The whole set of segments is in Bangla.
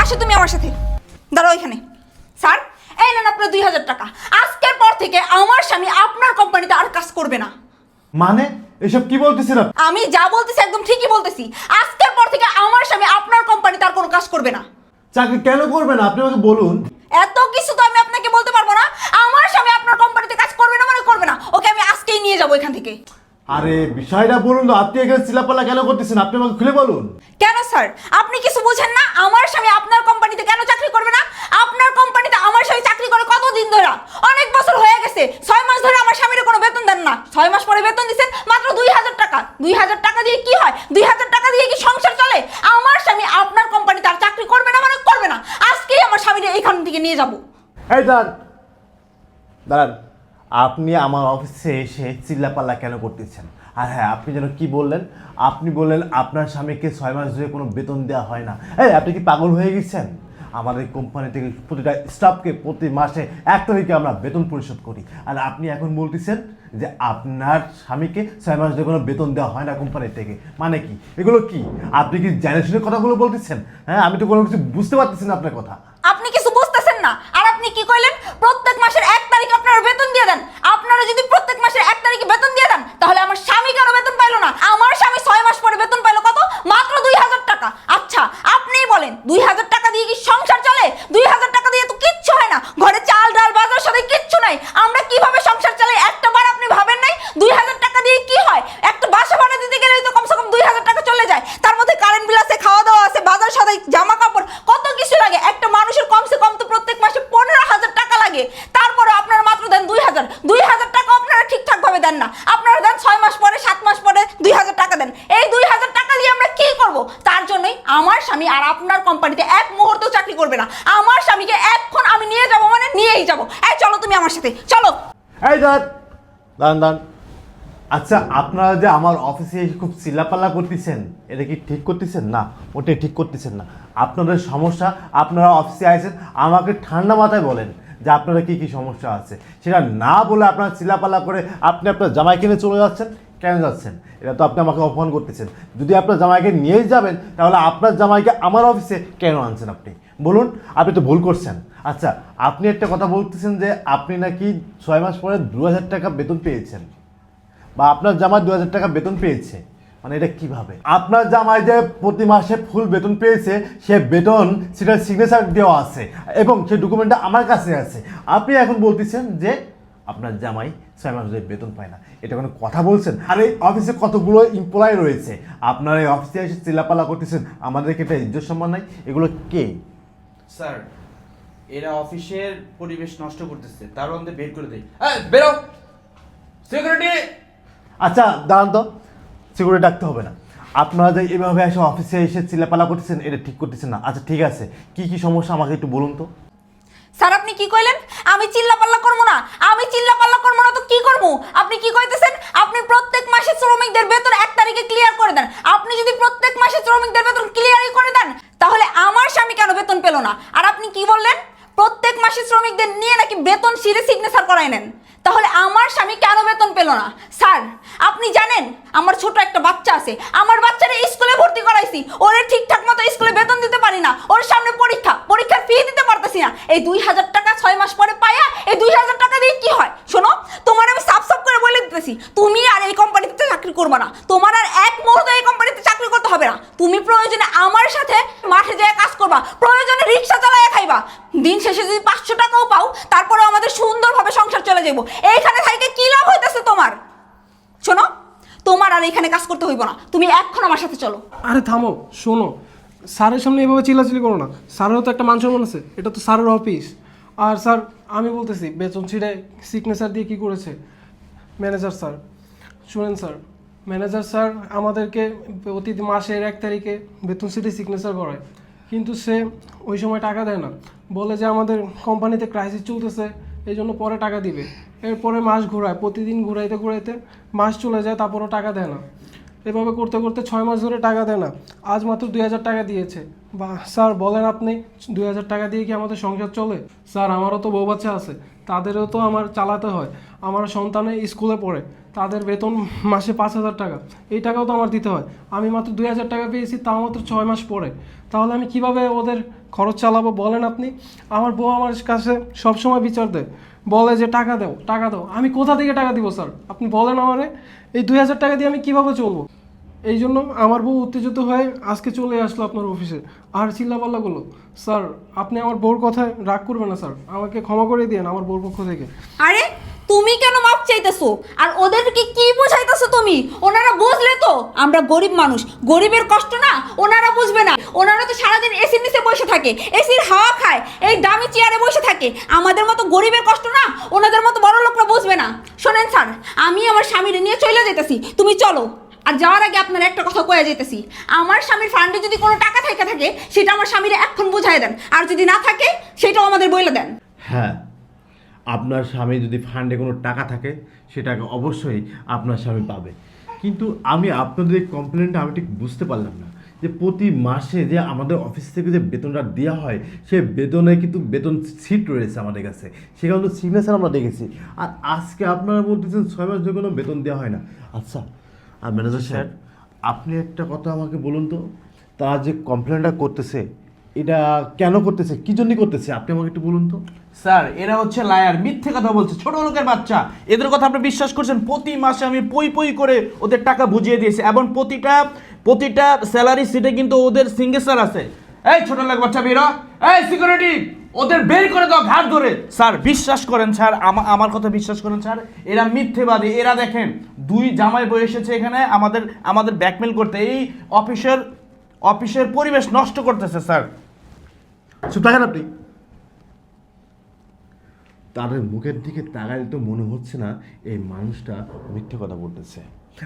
আসো তুমি আমার সাথে, দাঁড়াও এখানে। স্যার, এই নেন আপনার 2000 টাকা। আজকের পর থেকে আমার স্বামী আপনার কোম্পানিতে আর কাজ করবে না। মানে এসব কি বলতেছেন আপনি? আমি যা বলতেছি একদম ঠিকই বলতেছি। আজকের পর থেকে আমার স্বামী আপনার কোম্পানিতে আর কোনো কাজ করবে না। চাকরি কেন করবে না আপনি আমাকে বলুন। এত কিছু তো আমি আপনাকে বলতে পারবো না। আমার স্বামী আপনার কোম্পানিতে কাজ করবে না মানে করবে না। ওকে আমি আজকেই নিয়ে যাবো এখান থেকে। আরে বিষয়টা বলুন তো, আপনি এখানে চিলাপালা কেন করতেছেন আপনি আমাকে খুলে বলুন। কেন স্যার, আপনি কিছু বুঝেন না? আমার স্বামী আপনার কোম্পানিতে কেন চাকরি করবে না? আপনার কোম্পানিতে আমার স্বামী চাকরি করে কতদিন ধরে? অনেক বছর হয়ে গেছে। 6 মাস ধরে আমার স্বামীর কোনো বেতন দেন না। 6 মাস পরে বেতন দিচ্ছেন মাত্র 2000 টাকা। 2000 টাকা দিয়ে কি হয়? 2000 টাকা দিয়ে কি সংসার চলে? আমার স্বামী আপনার কোম্পানিতে আর চাকরি করবে না মানে করবে না। আজকেই আমার স্বামীকে এইখান থেকে নিয়ে যাব। এই দাঁড়ান দাঁড়ান, আপনি আমার অফিসে এসে চিল্লাপাল্লা কেন করতেছেন? আর হ্যাঁ, আপনি যেন কি বললেন? আপনি বললেন আপনার স্বামীকে 6 মাস ধরে কোনো বেতন দেওয়া হয় না। এই আপনি কি পাগল হয়ে গেছেন? আমাদের কোম্পানি থেকে প্রতিটা স্টাফকে প্রতি মাসে 1 তারিখে আমরা বেতন পরিশোধ করি, আর আপনি এখন বলতেছেন যে আপনার স্বামীকে 6 মাস ধরে কোনো বেতন দেওয়া হয় না কোম্পানি থেকে। মানে কি এগুলো? কি আপনি কি জেনে শুনে কথাগুলো বলতেছেন? হ্যাঁ, আমি তো কোনো কিছু বুঝতে পারতেছি না আপনার কথা। আপনি কিছু বুঝতেছেন না। আর আপনি কি কইলেন? প্রত্যেক মাসের 1 তারিখ আপনারা বেতন দিয়ে দেন। আপনারা যদি প্রত্যেক মাসের 1 তারিখে বেতন দিয়ে দেন, তাহলে আমার স্বামী কেন বেতন পাইলো না? আমার স্বামী 6 মাস পরে বেতন পাইলো কত? মাত্র 2000 টাকা। আচ্ছা, আপনিই বলেন 2000 টাকা দিয়ে কি সংসার চলে? 2000 টাকা দিয়ে তো কিচ্ছু হয় না। ঘরে চাল ডাল বাজার সদাই কিচ্ছু নাই। আমরা কিভাবে সংসার চালাই একটা বার আপনি ভাবেন নাই? 2000 টাকা দিয়ে কি হয়? একটা বাসা ভাড়া দিতে গেলেই তো কমসে কম 2000 টাকা চলে যায়। তার মধ্যে কারেন্ট বিল আছে, খাওয়া দাওয়া আছে, বাজার সদাই, জামা কাপড়, কত কিছু লাগে। একটা মানুষের কমসে কম তো প্রত্যেক মাসে 15,000 টাকা লাগে। তারপরে আপনারা মাত্র দেন 2000। 2000 টাকা আপনারা ঠিকঠাক ভাবে দেন না। আপনারা দেন 6 মাস পরে, 7 মাস পরে 2000 টাকা দেন। এই 2000 টাকা দিয়ে আমরা কি করব? তার জন্যই আমার স্বামী আর আপনার কোম্পানিতে এক মুহূর্ত চাকরি করবে না। আমার স্বামীকে এখন আমি নিয়ে যাব মানে নিয়েই যাব। এই চলো তুমি আমার সাথে, চলো। এই দাঁড়ান দাঁড়ান। আচ্ছা, আপনারা যে আমার অফিসে এসে খুব চিল্লাপাল্লা করতেছেন, এটা কি ঠিক করতেছেন? না, ওটাই ঠিক করতেছেন না। আপনাদের সমস্যা, আপনারা অফিসে আসেন আমাকে ঠান্ডা মাথায় বলেন যে আপনারা কি কি সমস্যা আছে। সেটা না বলে আপনারা চিল্লাপাল্লা করে আপনি আপনার জামাইকে নিয়ে চলে যাচ্ছেন। কেন যাচ্ছেন? এটা তো আপনি আমাকে অপমান করতেছেন। যদি আপনার জামাইকে নিয়েই যাবেন, তাহলে আপনার জামাইকে আমার অফিসে কেন আনছেন আপনি? বলুন, আপনি তো ভুল করছেন। আচ্ছা, আপনি একটা কথা বলতেছেন যে আপনি নাকি 6 মাস পরে 2000 টাকা বেতন পেয়েছেন, বা আপনার জামাই 2000 টাকা বেতন পেয়েছে। মানে এটা কিভাবে? আপনার জামাই যে প্রতি মাসে ফুল বেতন পেয়েছে, সে বেতন সেটা সিগনেচার দেওয়া আছে এবং সেই ডকুমেন্টটা আমার কাছে আছে। আপনি এখন বলতেছেন যে আপনার জামাই 6 মাস ধরে বেতন পায় না। এটা কোনো কথা বলছেন? আর এই অফিসে কতগুলো এমপ্লয় রয়েছে, আপনার এই অফিসে এসে চিল্লাপাল্লা করতেছেন, আমাদেরকে একটা ইজ্জত সম্মান নাই। এগুলো কে? স্যার, এরা অফিসের পরিবেশ নষ্ট করতেছে, তার মধ্যে বের করে দেয়। বেরো সিকিউরিটি। আচ্ছা দাঁড়ান তো, সিকিউরিটি ডাকতে হবে না। আপনারা যে এভাবে এসে অফিসে এসে চিল্লাপালা করতেছেন, এটা ঠিক করতেছেন না। আচ্ছা ঠিক আছে, কি কি সমস্যা আমাকে একটু বলুন তো। স্যার, আপনি কি কইলেন? আমি চিল্লাপাল্লা করবো না? আমি চিল্লাপাল্লা করবো না তো কি করবো? আপনি কি কইতেছেন? আপনি প্রত্যেক মাসে শ্রমিকদের বেতন 1 তারিখে ক্লিয়ার করে দেন। আপনি যদি প্রত্যেক মাসে শ্রমিকদের বেতন ক্লিয়ারই করে দেন, তাহলে আমার স্বামী কেন বেতন পেল না? আর আপনি কি বললেন? প্রত্যেক মাসে শ্রমিকদের নিয়ে নাকি বেতন শিরে সিগনেচার করাই নেন। তাহলে আমার স্বামী কেন বেতন পেল না? স্যার, আপনি জানেন আমার ছোট একটা বাচ্চা আছে। আমার বাচ্চারা স্কুলে ভর্তি করাইছি, ওরে ঠিকঠাক মতো স্কুলে বেতন দিতে পারি না। ওর সামনে পরীক্ষার ফি দিতে পারতেছি না। এই 2000 টাকা 6 মাস পরে পায়া এই 2000 টাকা দিয়ে কি হয়? শোনো, তোমার আমি সাফ সাফ করে বলে দিতেছি, তুমি আর এই কোম্পানিতে চাকরি করবে না। তোমার আর এক মুহূর্ত এই কোম্পানিতে চাকরি করতে হবে না। তুমি প্রয়োজনে আমার সাথে মাঠে যেয়ে কাজ করবা, প্রয়োজনে রিক্সা চালাইয়া খাইবা। দিন শেষে যদি 500 টাকাও পাও, তারপরে আমাদের সুন্দরভাবে সংসার চলে যাবো। এইখানে থাইকে কি লাভ হইতেছে তোমার? শোনো, তোমার আর এখানে কাজ করতে হইব না। তুমি এখন আমার সাথে চলো। আরে থামো, শোনো, স্যারের সামনে এভাবে চিল্লাচিল্লি করো না। স্যারেরও তো একটা মান সম্মান আছে, এটা তো স্যারের অফিস। আর স্যার, আমি বলতেছি বেতন ছিঁড়ে সিগনেচার দিয়ে কী করেছে ম্যানেজার স্যার? শুনেন স্যার, ম্যানেজার স্যার আমাদেরকে প্রতি মাসের 1 তারিখে বেতন ছিঁড়ে সিগনেচার করায়, কিন্তু সে ওই সময় টাকা দেয় না। বলে যে আমাদের কোম্পানিতে ক্রাইসিস চলতেছে, এই জন্য পরে টাকা দিবে। এরপরে মাস ঘোরায়, প্রতিদিন ঘুরাইতে ঘুরাইতে মাস চলে যায়, তারপরও টাকা দেয় না। এভাবে করতে করতে 6 মাস ধরে টাকা দেয় না। আজ মাত্র 2000 টাকা দিয়েছে। বা স্যার বলেন আপনি, 2000 টাকা দিয়ে কি আমাদের সংসার চলে? স্যার, আমারও তো বউ বাচ্চা আছে, তাদেরও তো আমার চালাতে হয়। আমার সন্তানে স্কুলে পড়ে, তাদের বেতন মাসে 5,000 টাকা, এই টাকাও তো আমার দিতে হয়। আমি মাত্র 2,000 টাকা পেয়েছি, তাও মাত্র 6 মাস পরে। তাহলে আমি কিভাবে ওদের খরচ চালাবো বলেন আপনি? আমার বউ আমার কাছে সবসময় বিচার দেয়, বলে যে টাকা দাও টাকা দাও। আমি কোথা থেকে টাকা দিব স্যার আপনি বলেন আমারে? এই 2,000 টাকা দিয়ে আমি কিভাবে চলবো? এই জন্য আমার বউ উত্তেজিত হয়ে আজকে চলে আসলো আপনার অফিসে। আর চিল্লাপাল্লাগুলো, স্যার আপনি আমার বউর কথায় রাগ করবেন না স্যার, আমাকে ক্ষমা করে দিয়েন আমার বউর পক্ষ থেকে। আরে তুমি কেন মাপ চাইতেছো? আর ওদেরকে কি বুঝাইতেছো তুমি? ওনারা বুঝলে তো আমরা গরিব মানুষ, গরিবের কষ্ট না ওনারা বুঝবে না। ওনারা তো সারাদিন এসির নিচে বসে থাকে, এসির হাওয়া খায়, এই দামি চেয়ারে বসে থাকে। আমাদের মতো গরিবের কষ্ট না ওনাদের মতো বড় লোকরা বুঝবে না। শোনেন স্যার, আমি আমার স্বামীরে নিয়ে চলে যেতেছি, তুমি চলো। আর যাওয়ার আগে আপনার একটা কথা কয়ে যেতেছি, আমার স্বামীর ফান্ডে যদি কোনো টাকা থেকে থাকে সেটা আমার স্বামীরে এখন বুঝাই দেন, আর যদি না থাকে সেটাও আমাদের বলে দেন। হ্যাঁ, আপনার স্বামী যদি ফান্ডে কোনো টাকা থাকে সেটাকে অবশ্যই আপনার স্বামী পাবে। কিন্তু আমি আপনাদের এই কমপ্লেনটা আমি ঠিক বুঝতে পারলাম না যে প্রতি মাসে যে আমাদের অফিস থেকে যে বেতনটা দেওয়া হয় সে বেতনে কিন্তু বেতন সিট রয়েছে আমাদের কাছে, সেখানে তো সিগনেচার আমরা দেখেছি। আর আজকে আপনারা বলতেছেন 6 মাস ধরে কোনো বেতন দেওয়া হয় না। আচ্ছা, আর ম্যানেজার স্যার, আপনি একটা কথা আমাকে বলুন তো, তারা যে কমপ্লেনটা করতেছে এটা কেন করতেছে, কী জন্য করতেছে, আপনি আমাকে একটু বলুন তো। স্যার এরা হচ্ছে লায়ার, মিথ্যে কথা বলছে, ছোট লোকের বাচ্চা। এদের কথা আপনি বিশ্বাস করছেন? প্রতি মাসে আমি পই পই করে ওদের টাকা বুঝিয়ে দিয়েছি, এবং প্রতিটা স্যালারি সিটে কিন্তু ওদের সিগনেচার আছে। এই ছোট লোক বাচ্চা বেরো, এই সিকিউরিটি ওদের বের করে দাও ঘাট ধরে। স্যার বিশ্বাস করেন স্যার, আমার কথা বিশ্বাস করেন স্যার, এরা মিথ্যেবাদী। এরা দেখেন 2 জামাই বই এসেছে এখানে আমাদের ব্যাকমেল করতে, এই অফিসের পরিবেশ নষ্ট করতেছে স্যার। চুপ থাকেন আপনি। তাদের মুখের দিকে তাকালে তো মনে হচ্ছে না এই মানুষটা মিথ্যে কথা বলতেছে।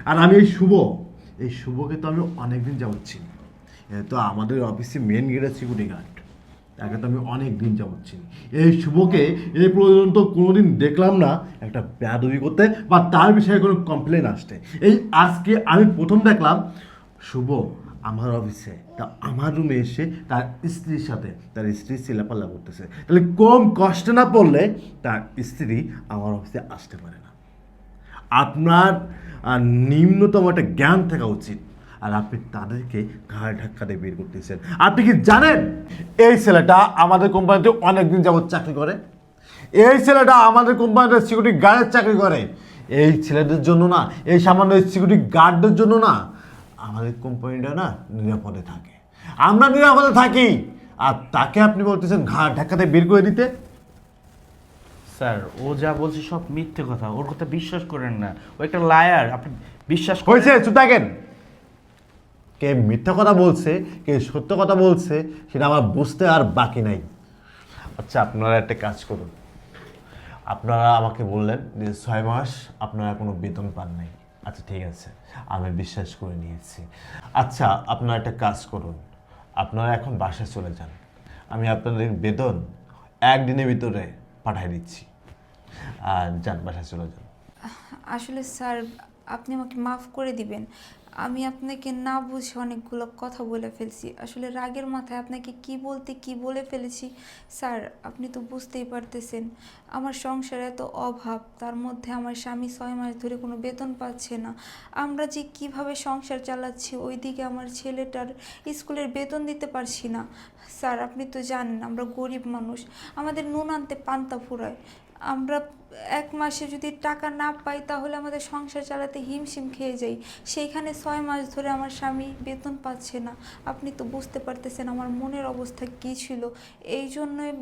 আর আমি এই শুভকে তো আমি অনেকদিন যাবত চিনি। এ তো আমাদের অফিসে মেন গেটের সিকিউরিটি গার্ড, তাকে তো আমি অনেক দিন যাবত চিনি। এই শুভকে এই পর্যন্ত কোনোদিন দেখলাম না একটা বেয়াদবি করতে বা তার বিষয়ে কোনো কমপ্লেন আসতে। এই আজকে আমি প্রথম দেখলাম শুভ আমার অফিসে, তা আমার রুমে এসে তার স্ত্রীর সাথে তার স্ত্রী চিল্লাপাল্লা করতেছে। তাহলে কম কষ্টে না পড়লে তার স্ত্রী আমার অফিসে আসতে পারে না। আপনার নিম্নতম একটা জ্ঞান থাকা উচিত, আর আপনি তাদেরকে ঘাড় ধাক্কা দিয়ে বের করতেছেন। আপনি কি জানেন এই ছেলেটা আমাদের কোম্পানিতে অনেকদিন যাবত চাকরি করে? এই ছেলেটা আমাদের কোম্পানিতে সিকিউরিটি গার্ডের চাকরি করে। এই ছেলেদের জন্য না, এই সামান্য সিকিউরিটি গার্ডদের জন্য না আমাদের কোম্পানিটা না নিরাপদে থাকে, আমরা নিরাপদে থাকি। আর তাকে আপনি বলতেছেন ঘাড় ধাক্কাতে বের করে দিতে? স্যার ও যা বলছে সব মিথ্যে কথা, ওর কথা বিশ্বাস করেন না, ও একটা লায়ার। আপনি বিশ্বাস হয়েছে, চুপ থাকেন। কে মিথ্যা কথা বলছে কে সত্য কথা বলছে সেটা আমার বুঝতে আর বাকি নাই। আচ্ছা, আপনারা একটা কাজ করুন। আপনারা আমাকে বললেন যে 6 মাস আপনারা কোনো বেতন পান নাই। আচ্ছা ঠিক আছে, আমি বিশ্বাস করে নিয়েছি। আচ্ছা, আপনারা একটা কাজ করুন, আপনারা এখন বাসায় চলে যান। আমি আপনাদের বেতন 1 দিনের ভিতরে পাঠিয়ে দিচ্ছি। আর যান, বাসায় চলে যান। আসলে স্যার আপনি আমাকে মাফ করে দিবেন, আমি আপনাকে না বুঝে অনেকগুলো কথা বলে ফেলছি। আসলে রাগের মাথায় আপনাকে কি বলতে কি বলে ফেলেছি। স্যার আপনি তো বুঝতেই পারতেছেন আমার সংসারে এত অভাব, তার মধ্যে আমার স্বামী 6 মাস ধরে কোনো বেতন পাচ্ছে না। আমরা যে কিভাবে সংসার চালাচ্ছি, ওইদিকে আমার ছেলেটার স্কুলের বেতন দিতে পারছি না। স্যার আপনি তো জানেন আমরা গরিব মানুষ, আমাদের নুন আনতে পান্তা ফুরায়। আমরা 1 মাসে যদি টাকা না পাই তাহলে আমাদের সংসার চালাতে হিমশিম খেয়ে যাই। সেইখানে 6 মাস ধরে আমার স্বামী বেতন পাচ্ছে না। আপনি তো বুঝতে পারতেছেন আমার মনের অবস্থা কী ছিল। এই জন্যই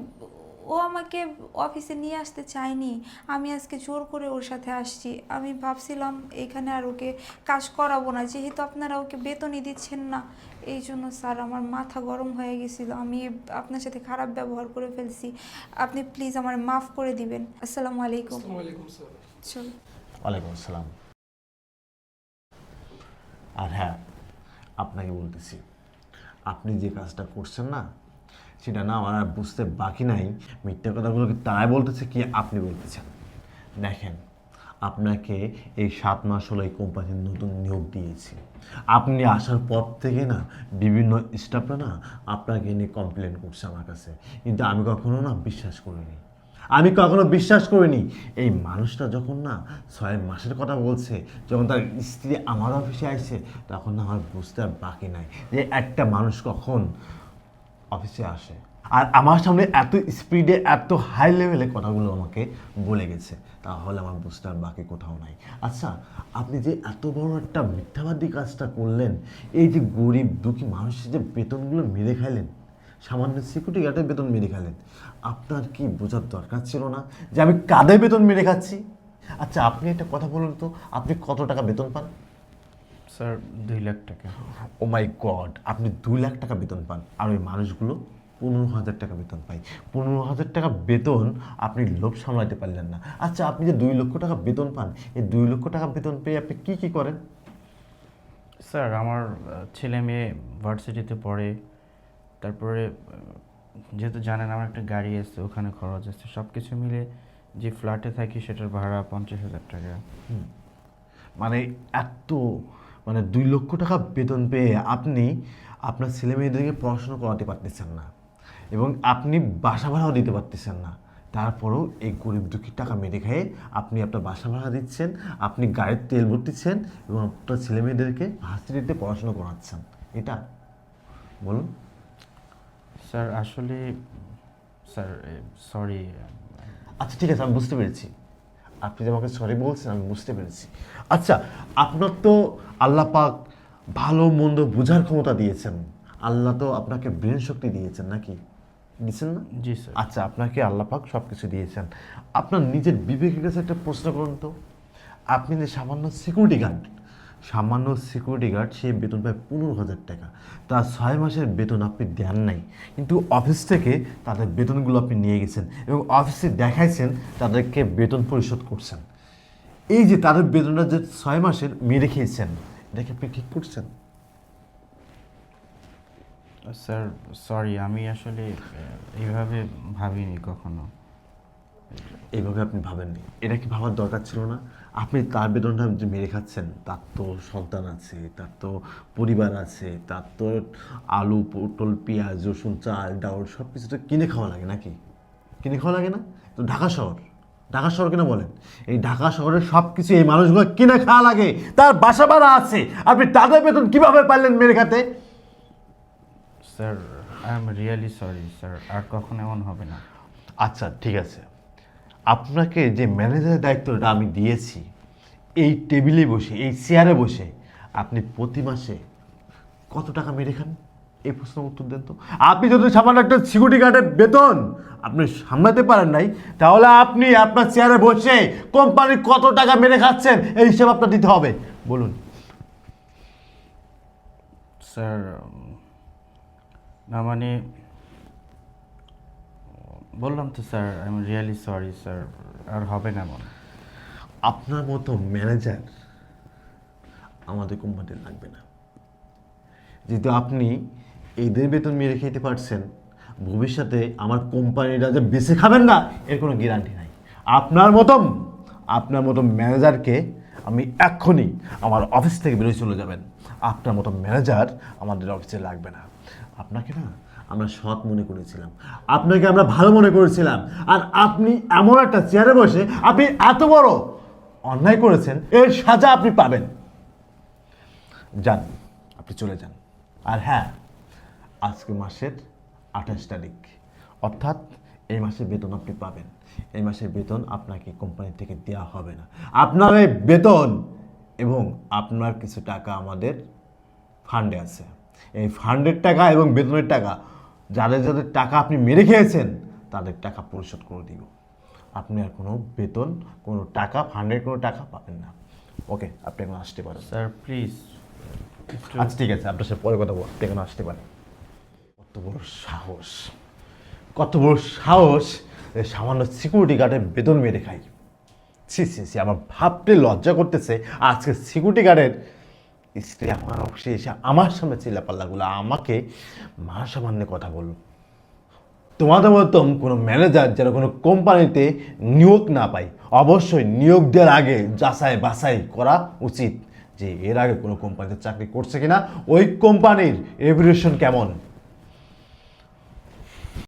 ও আমাকে অফিসে নিয়ে আসতে চায়নি, আমি আজকে জোর করে ওর সাথে আসছি। আমি ভাবছিলাম এখানে আর ওকে কাজ করাবো না, যেহেতু আপনারা ওকে বেতনই দিচ্ছেন না। এই জন্য স্যার আমার মাথা গরম হয়ে গেছিলো, আমি আপনার সাথে খারাপ ব্যবহার করে ফেলছি। আপনি প্লিজ আমার মাফ করে দিবেন। আসসালামু আলাইকুম। ওয়ালাইকুম স্যার। চলো। ওয়ালাইকুম আসসালাম। আর হ্যাঁ, আপনাকে বলতেছি, আপনি যে কাজটা করছেন না সেটা না আমার আর বুঝতে বাকি নাই। মিথ্যা কথাগুলো কি তারাই বলতেছে কি আপনি বলতেছেন? দেখেন, আপনাকে এই 7 মাস হলো এই কোম্পানির নতুন নিয়োগ দিয়েছি। আপনি আসার পর থেকে না বিভিন্ন স্টাফরা না আপনাকে নিয়ে কমপ্লেন করছে আমার কাছে, কিন্তু আমি কখনো না বিশ্বাস করিনি। আমি কখনো বিশ্বাস করিনি এই মানুষটা যখন না 6 মাসের কথা বলছে, যখন তার স্ত্রী আমার অফিসে আসছে, তখন না আমার বুঝতে আর বাকি নাই যে একটা মানুষ কখন অফিসে আসে। আর আমার সামনে এত স্পিডে এত হাই লেভেলে কথাগুলো আমাকে বলে গেছে, তাহলে আমার বুঝতে আর বাকি কোথাও নাই। আচ্ছা, আপনি যে এত বড় একটা মিথ্যাবাদী কাজটা করলেন, এই যে গরিব দুঃখী মানুষের যে বেতনগুলো মেরে খাইলেন, সামান্য সিকিউরিটি গার্ডের বেতন মেরে খাইলেন, আপনার কি বোঝার দরকার ছিল না যে আমি কাদের বেতন মেরে খাচ্ছি? আচ্ছা, আপনি একটা কথা বলুন তো, আপনি কত টাকা বেতন পান? স্যার 2 লাখ টাকা। ও মাই গড, আপনি 2 লাখ টাকা বেতন পান, আর ওই মানুষগুলো 15,000 টাকা বেতন পায়। 15,000 টাকা বেতন আপনি লোভ সামলাতে পারলেন না। আচ্ছা, আপনি যে 2 লক্ষ টাকা বেতন পান, এই 2 লক্ষ টাকা বেতন পেয়ে আপনি কি কি করেন? স্যার আমার ছেলে মেয়ে ভার্সিটিতে পড়ে, তারপরে যেহেতু জানেন আমার একটা গাড়ি আছে, ওখানে খরচ আছে, সব কিছু মিলে যে ফ্ল্যাটে থাকি সেটার ভাড়া 50,000 টাকা। মানে এত, মানে 2 লক্ষ টাকা বেতন পেয়ে আপনি আপনার ছেলে মেয়েদেরকে পড়াশোনা করাতে পারতেছেন না, এবং আপনি বাসা ভাড়াও দিতে পারতেছেন না। তারপরেও এই গরিব দুঃখীর টাকা মেরে খেয়ে আপনি আপনার বাসা ভাড়া দিচ্ছেন, আপনি গাড়ির তেল ভরতেছেন, এবং আপনার ছেলে মেয়েদেরকে ভার্সিটিতে পড়াশোনা করাচ্ছেন। এটা বলুন। স্যার আসলে স্যার সরি। আচ্ছা ঠিক আছে, আমি বুঝতে পেরেছি, আপনি যে আমাকে সরি বলছেন আমি বুঝতে পেরেছি। আচ্ছা, আপনার তো আল্লাহ পাক ভালো মন্দ বোঝার ক্ষমতা দিয়েছেন, আল্লাহ তো আপনাকে ব্রেন শক্তি দিয়েছেন, নাকি দিয়েছেন না? জি স্যার। আচ্ছা, আপনাকে আল্লাহ পাক সব কিছু দিয়েছেন, আপনার নিজের বিবেকের কাছে একটা প্রশ্ন করুন তো, আপনি যে সামান্য সিকিউরিটি গার্ড, সে বেতন পায় 15,000 টাকা, তার 6 মাসের বেতন আপনি দেন নাই, কিন্তু অফিস থেকে তাদের বেতনগুলো আপনি নিয়ে গেছেন এবং অফিসে দেখাইছেন তাদেরকে বেতন পরিশোধ করছেন। এই যে তাদের বেতনটা যে 6 মাসের মেরে খেয়েছেন, এটাকে আপনি ঠিক করছেন? স্যার সরি, আমি আসলে এইভাবে ভাবিনি কখনো। এইভাবে আপনি ভাবেননি, এটা কি ভাবার দরকার ছিল না? আপনি তার বেতনটা যে মেরে খাচ্ছেন, তার তো সন্তান আছে, তার তো পরিবার আছে, তার তো আলু পটল পেঁয়াজ রসুন চাল ডাউল সব কিছু তো কিনে খাওয়া লাগে, নাকি কিনে খাওয়া লাগে না? তো ঢাকা শহর কেন বলেন, এই ঢাকা শহরের সব কিছু এই মানুষগুলো কিনে খাওয়া লাগে, তার বাসা ভাড়া আছে, আপনি তাদের বেতন কিভাবে পারলেন মেরে খাতে? Sir I am really sorry sir, আর কখনো এমন হবে না। আচ্ছা ঠিক আছে, আপনাকে যে ম্যানেজারের দায়িত্বটা আমি দিয়েছি, এই টেবিলে বসে এই চেয়ারে বসে আপনি প্রতি মাসে কত টাকা মেরে খান? এই প্রশ্নের উত্তর দেন তো। আপনি যদি সামান্য একটা সিকিউরিটি গার্ডের বেতন আপনি সামলাতে পারেন নাই, তাহলে আপনি আপনার চেয়ারে বসে কোম্পানির কত টাকা মেরে খাচ্ছেন এই হিসাব আপনার দিতে হবে, বলুন। স্যার না মানে বললাম তো sir, I am really sorry sir, আর হবে না এমন। আপনার মতো ম্যানেজার আমাদের কোম্পানিতে লাগবে না। যেহেতু আপনি এদের বেতন মেরে খেতে পারছেন, ভবিষ্যতে আমার কোম্পানিটা যে বেঁচে খাবেন না এর কোনো গ্যারান্টি নাই। আপনার মতো ম্যানেজারকে আমি এক্ষুনি আমার অফিস থেকে বেরোয় চলে যাবেন। আপনার মতো ম্যানেজার আমাদের অফিসে লাগবে না। আপনাকে না আমরা সৎ মনে করেছিলাম, আপনাকে আমরা ভালো মনে করেছিলাম, আর আপনি এমন একটা চেয়ারে বসে আপনি এত বড় অন্যায় করেছেন, এর সাজা আপনি পাবেন। যান, আপনি চলে যান। আর হ্যাঁ, আজকে মাসের 28 তারিখ, অর্থাৎ এই মাসের বেতন আপনি পাবেন। এই মাসের বেতন আপনাকে কোম্পানি থেকে দেওয়া হবে না। আপনার এই বেতন এবং আপনার কিছু টাকা আমাদের ফান্ডে আছে, এই ফান্ডের টাকা এবং বেতনের টাকা, যাদের যাদের টাকা আপনি মেরে খেয়েছেন তাদের টাকা পরিশোধ করে দিব। আপনি আর কোনো বেতন, কোনো টাকা, ফান্ডের কোনো টাকা পাবেন না। ওকে, আপনি এখন আসতে পারেন। Sir please. আচ্ছা ঠিক আছে, আপনার সাথে পরে কথা বলবো, আপনি এখন আসতে পারেন। কত বড় সাহস যে সামান্য সিকিউরিটি গার্ডের বেতন মেরে খাই। ছি ছি ছি, আমার ভাবতে লজ্জা করতেছে। আজকে সিকিউরিটি গার্ডের স্ত্রী আমার অফিসে এসে আমার সামনে চিল্লাপাল্লাগুলো আমাকে মান সম্মানে কথা বলল। তোমাদের মতন কোনো ম্যানেজার যেন কোনো কোম্পানিতে নিয়োগ না পায়, অবশ্যই নিয়োগ দেওয়ার আগে যাচাই বাছাই করা উচিত যে এর আগে কোনো কোম্পানিতে চাকরি করছে কিনা, ওই কোম্পানির রেপুটেশন কেমন।